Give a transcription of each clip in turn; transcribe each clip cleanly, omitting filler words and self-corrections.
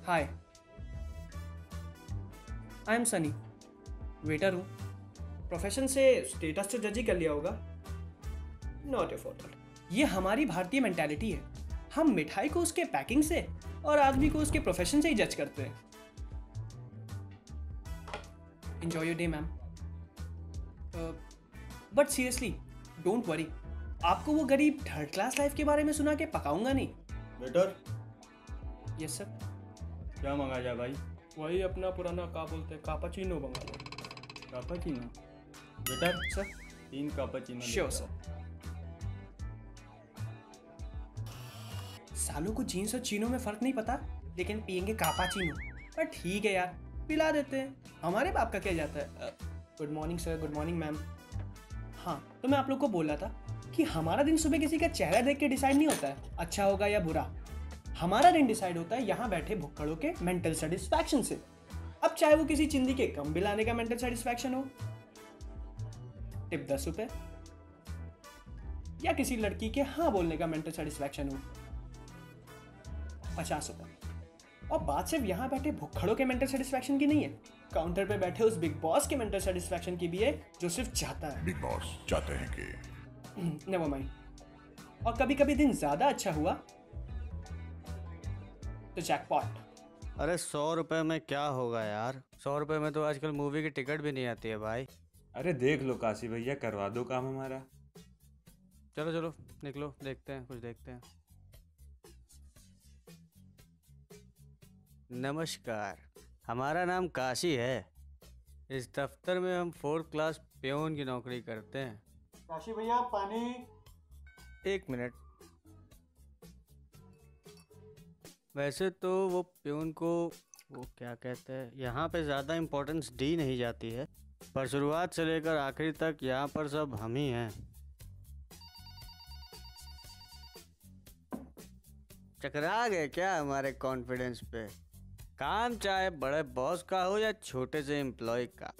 Hi, I am Sunny. Waiter हूँ। Profession से status तो जज ही कर लिया होगा। Not your fault. ये हमारी भारतीय मेंटालिटी है। हम मिठाई को उसके पैकिंग से और आदमी को उसके प्रोफेशन से ही जज करते हैं। Enjoy your day ma'am. But seriously, don't worry. आपको वो गरीब थर्ड क्लास लाइफ के बारे में सुना के पकाऊंगा नहीं। Waiter, yes sir. क्या मंगा जाए भाई? वही अपना पुराना का बोलते हैं, कापाचीनो मंगा लो। Cappuccino? Waiter, sir. 3 cappuccino. Sure sir. सालों को जीन्स और चीनों में फर्क नहीं पता, लेकिन पियेंगे कापाचीनो। पर ठीक है यार, पिला देते हैं। हमारे बाप का क्या जाता है। Good morning sir, good morning ma'am. हाँ, तो मैं आप लोग को बोल रहा था कि हमारा दिन सुबह किसी का चेहरा देख के डिसाइड नहीं होता है अच्छा होगा या बुरा। हमारा दिन डिसाइड होता है यहाँ बैठे भुक्कड़ों के मेंटल सेटिस्फैक्शन से। अब चाहे वो किसी चिंदी के कम बिल आने का मेंटल सेटिस्फैक्शन हो, टिप 10 रुपए, या किसी लड़की के हाँ बोलने का मेंटल सेटिस्फैक्शन हो, 50 रुपए। और बात सिर्फ यहाँ बैठे भुक्खड़ों के मेंटल सेटिस्फैक्शन की नहीं है, काउंटर पे बैठे उस बिग बॉस के मेंटल सेटिस्फैक्शन की भी है, जो सिर्फ चाहता है। बिग बॉस चाहते हैं कि नेवर माइंड। और कभी कभी दिन ज्यादा अच्छा हुआ तो जैकपॉट। अरे 100 रुपए में क्या होगा यार? 100 रुपए में तो आजकल मूवी की टिकट भी नहीं आती है भाई। अरे देख लो काशी भैया, करवा दो काम हमारा। चलो चलो निकलो, देखते हैं, कुछ देखते हैं। नमस्कार, हमारा नाम काशी है। इस दफ्तर में हम 4th क्लास प्योन की नौकरी करते हैं। काशी भैया पानी। 1 मिनट। वैसे तो वो प्यून को वो क्या कहते हैं, यहाँ पे ज़्यादा इम्पोर्टेंस दी नहीं जाती है, पर शुरुआत से लेकर आखिरी तक यहाँ पर सब हम ही हैं। चकरा गए क्या हमारे कॉन्फिडेंस पे? काम चाहे बड़े बॉस का हो या छोटे से एम्प्लॉय का,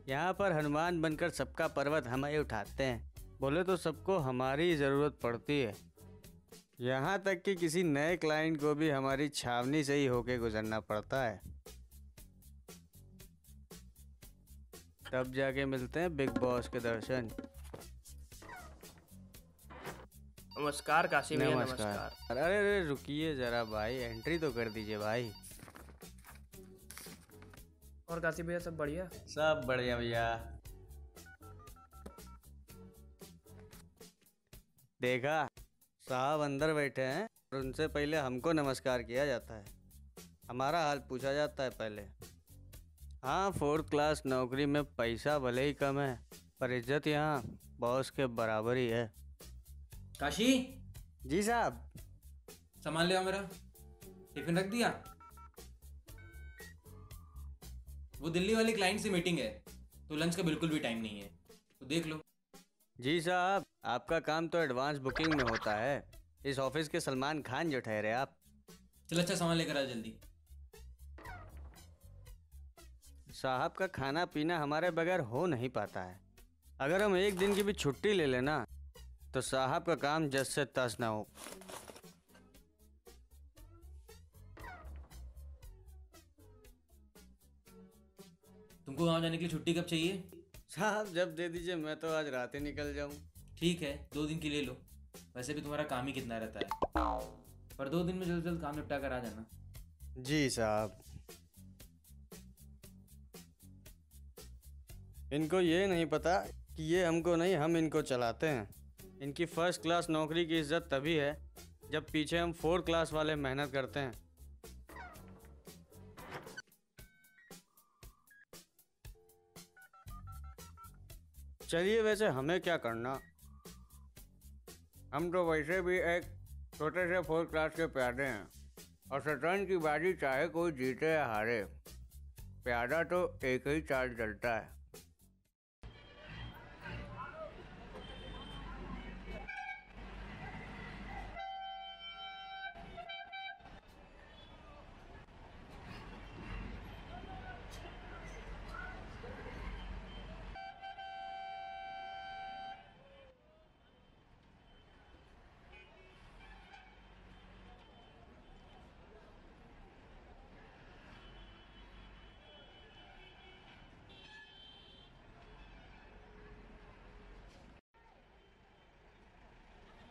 यहाँ पर हनुमान बनकर सबका पर्वत हम ही उठाते हैं। बोले तो सबको हमारी ज़रूरत पड़ती है, यहाँ तक कि किसी नए क्लाइंट को भी हमारी छावनी से ही होके गुजरना पड़ता है। तब जाके मिलते हैं बिग बॉस के दर्शन। नमस्कार काशी भैया, नमस्कार। अरे अरे रुकिए जरा भाई, एंट्री तो कर दीजिए भाई। और काशी भैया सब बढ़िया? सब बढ़िया भैया। देखा, साहब अंदर बैठे हैं और उनसे पहले हमको नमस्कार किया जाता है, हमारा हाल पूछा जाता है पहले। हाँ, 4th क्लास नौकरी में पैसा भले ही कम है, पर इज्जत यहाँ बॉस के बराबर ही है। काशी, जी साहब। सामान ले आओ मेरा। टिफिन रख दिया? वो दिल्ली वाली क्लाइंट से मीटिंग है, तो लंच का बिल्कुल भी टाइम नहीं है, तो देख लो। जी साहब, आपका काम तो एडवांस बुकिंग में होता है। इस ऑफिस के सलमान खान जो ठहरे आप। चल अच्छा, सामान लेकर आ जल्दी। साहब का खाना पीना हमारे बगैर हो नहीं पाता है। अगर हम एक दिन की भी छुट्टी ले लेना तो साहब का काम जस से तस ना हो। तुमको गाँव जाने के लिए छुट्टी कब चाहिए? साहब जब दे दीजिए, मैं तो आज रात ही निकल जाऊं। ठीक है, 2 दिन की ले लो। वैसे भी तुम्हारा काम ही कितना रहता है, पर 2 दिन में जल्द जल्द काम निपटा कर आ जाना। जी साहब। इनको ये नहीं पता कि ये हमको नहीं, हम इनको चलाते हैं। इनकी 1st क्लास नौकरी की इज्जत तभी है जब पीछे हम 4th क्लास वाले मेहनत करते हैं। चलिए, वैसे हमें क्या करना, हम तो वैसे भी एक छोटे से 4th क्लास के प्यादे हैं, और शतरंज की बाजी चाहे कोई जीते या हारे, प्यादा तो एक ही चाल चलता है।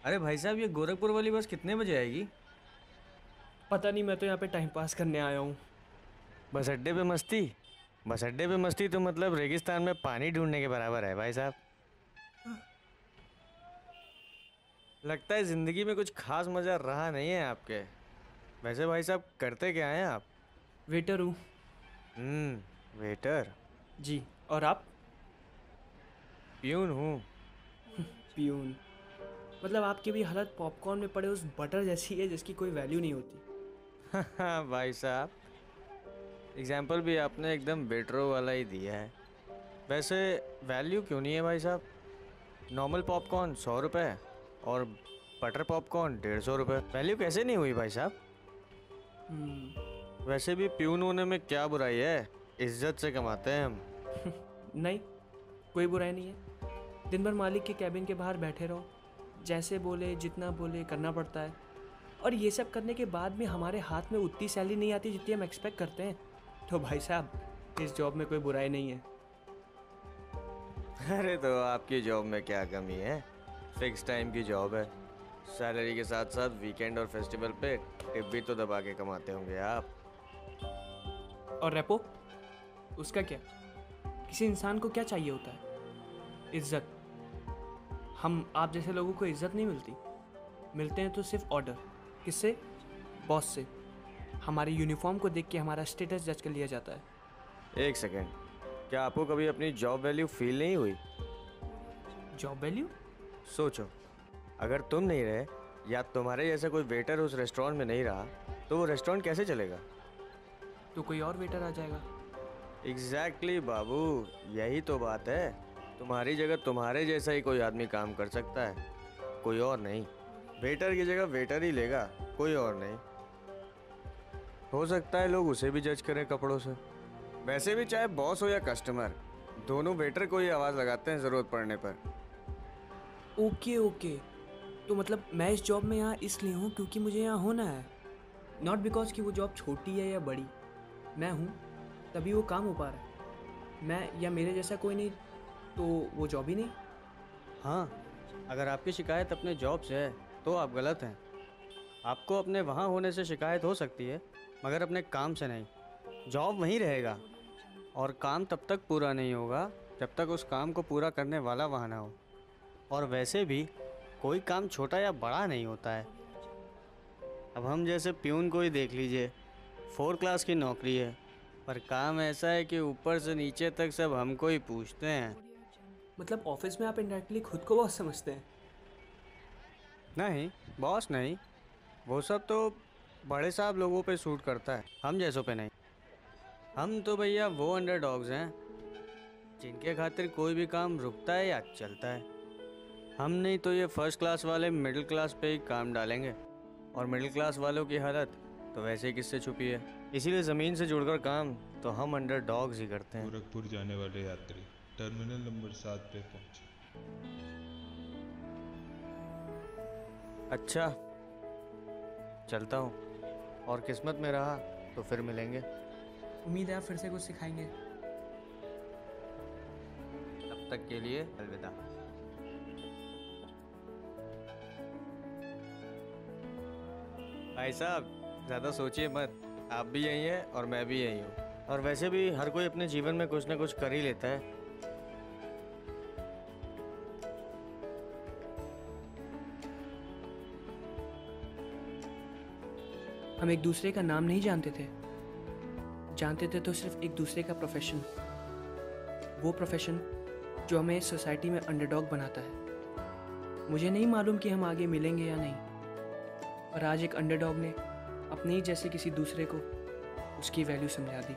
अरे भाई साहब, ये गोरखपुर वाली बस कितने बजे आएगी? पता नहीं, मैं तो यहाँ पे टाइम पास करने आया हूँ। बस अड्डे पे मस्ती? बस अड्डे पे मस्ती तो मतलब रेगिस्तान में पानी ढूंढने के बराबर है भाई साहब। लगता है ज़िंदगी में कुछ खास मज़ा रहा नहीं है आपके। वैसे भाई साहब करते क्या हैं आप? वेटर हूँ। वेटर? जी, और आप? प्यून हूँ। पियून? मतलब आपकी भी हालत पॉपकॉर्न में पड़े उस बटर जैसी है जिसकी कोई वैल्यू नहीं होती। हाँ भाई साहब, एग्जाम्पल भी आपने एकदम वेटरों वाला ही दिया है। वैसे वैल्यू क्यों नहीं है भाई साहब? नॉर्मल पॉपकॉर्न 100 रुपये और बटर पॉपकॉर्न 150 रुपये। वैल्यू कैसे नहीं हुई भाई साहब? वैसे भी प्यून होने में क्या बुराई है, इज्जत से कमाते हैं हम। नहीं, कोई बुराई नहीं है। दिन भर मालिक के कैबिन के बाहर बैठे रहो, जैसे बोले जितना बोले करना पड़ता है। और ये सब करने के बाद भी हमारे हाथ में उतनी सैलरी नहीं आती जितनी हम एक्सपेक्ट करते हैं। तो भाई साहब, इस जॉब में कोई बुराई नहीं है। अरे तो आपकी जॉब में क्या कमी है? फिक्स टाइम की जॉब है। सैलरी के साथ साथ वीकेंड और फेस्टिवल पे टिप भी तो दबा के कमाते होंगे आप। और रेपो, उसका क्या? किसी इंसान को क्या चाहिए होता है? इज्जत। हम आप जैसे लोगों को इज्जत नहीं मिलती। मिलते हैं तो सिर्फ ऑर्डर। किससे? बॉस से। हमारी यूनिफॉर्म को देख के हमारा स्टेटस जज कर लिया जाता है। एक सेकेंड, क्या आपको कभी अपनी जॉब वैल्यू फील नहीं हुई? Job value? सोचो, अगर तुम नहीं रहे या तुम्हारे जैसा कोई वेटर उस रेस्टोरेंट में नहीं रहा तो वो रेस्टोरेंट कैसे चलेगा? तो कोई और वेटर आ जाएगा। एग्जैक्टली बाबू, यही तो बात है। तुम्हारी जगह तुम्हारे जैसा ही कोई आदमी काम कर सकता है, कोई और नहीं। वेटर की जगह वेटर ही लेगा, कोई और नहीं। हो सकता है लोग उसे भी जज करें कपड़ों से। वैसे भी चाहे बॉस हो या कस्टमर, दोनों वेटर को ही आवाज़ लगाते हैं ज़रूरत पड़ने पर। ओके ओके, तो मतलब मैं इस जॉब में यहाँ इसलिए हूँ क्योंकि मुझे यहाँ होना है, नॉट बिकॉज कि वो जॉब छोटी है या बड़ी। मैं हूँ तभी वो काम हो पा रहा है। मैं या मेरे जैसा कोई नहीं तो वो जॉब ही नहीं। हाँ, अगर आपकी शिकायत अपने जॉब से है तो आप गलत हैं। आपको अपने वहाँ होने से शिकायत हो सकती है, मगर अपने काम से नहीं। जॉब वहीं रहेगा और काम तब तक पूरा नहीं होगा जब तक उस काम को पूरा करने वाला वहाँ ना हो। और वैसे भी कोई काम छोटा या बड़ा नहीं होता है। अब हम जैसे प्यून को ही देख लीजिए, 4 क्लास की नौकरी है, पर काम ऐसा है कि ऊपर से नीचे तक सब हमको ही पूछते हैं। मतलब ऑफिस में आप इंडायरेक्टली खुद को बॉस समझते हैं? नहीं, बॉस नहीं, वो सब तो बड़े साहब लोगों पे सूट करता है, हम जैसों पे नहीं। हम तो भैया वो अंडरडॉग्स हैं जिनके खातिर कोई भी काम रुकता है या चलता है। हम नहीं तो ये फर्स्ट क्लास वाले मिडिल क्लास पे ही काम डालेंगे, और मिडिल क्लास वालों की हालत तो वैसे ही किससे छुपी है। इसीलिए ज़मीन से जुड़कर काम तो हम अंडरडॉग्स ही करते हैं। गोरखपुर जाने वाले यात्री टर्मिनल नंबर 7 पे पहुंचे। अच्छा, चलता हूँ, और किस्मत में रहा तो फिर मिलेंगे। उम्मीद है आप फिर से कुछ सिखाएंगे। तब तक के लिए अलविदा। भाई साहब, ज़्यादा सोचिए मत, आप भी यही हैं और मैं भी यही हूँ। और वैसे भी हर कोई अपने जीवन में कुछ ना कुछ कर ही लेता है। हम एक दूसरे का नाम नहीं जानते थे, जानते थे तो सिर्फ एक दूसरे का प्रोफेशन। वो प्रोफेशन जो हमें इस सोसाइटी में अंडरडॉग बनाता है। मुझे नहीं मालूम कि हम आगे मिलेंगे या नहीं, पर आज एक अंडरडॉग ने अपने ही जैसे किसी दूसरे को उसकी वैल्यू समझा दी।